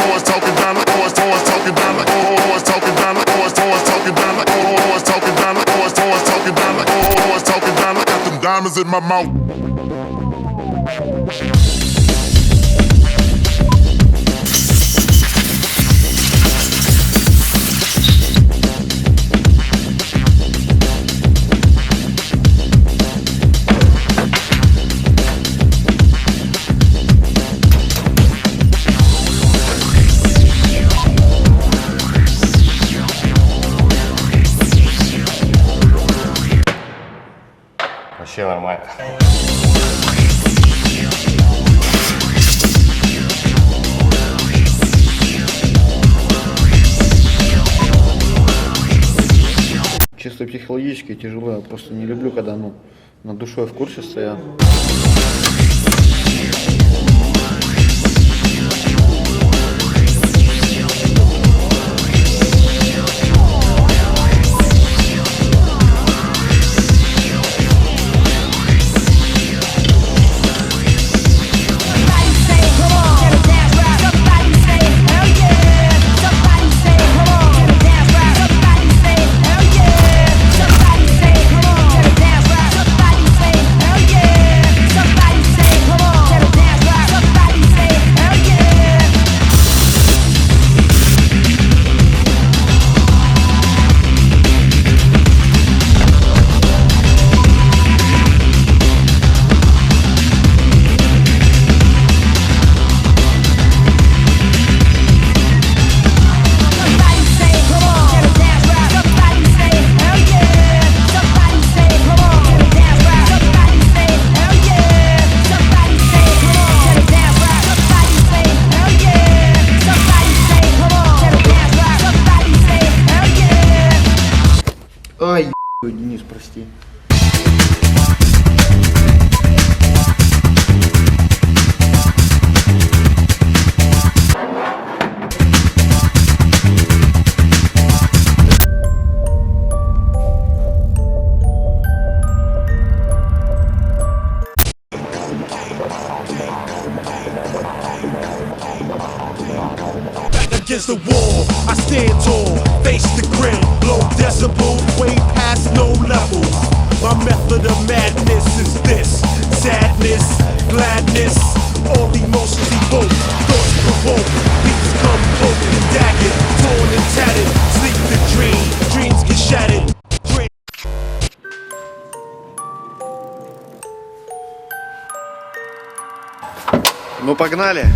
always talking down, always talking down, always talking down, always talking down, always talking down, always talking down, always talking down. I got them diamonds in my mouth. Вообще нормально. Чисто психологически тяжело, я просто не люблю, когда над душой в курсе стоят. Ай, Денис, прости. Against the wall, I stand tall, face the grim, blow decibels, way past no levels. My method of madness is this: sadness, gladness, all emotions evoke, thoughts provoke, beats come cloaked and daggered, torn and tattered, sleep the dream, dreams get shattered. Ну погнали!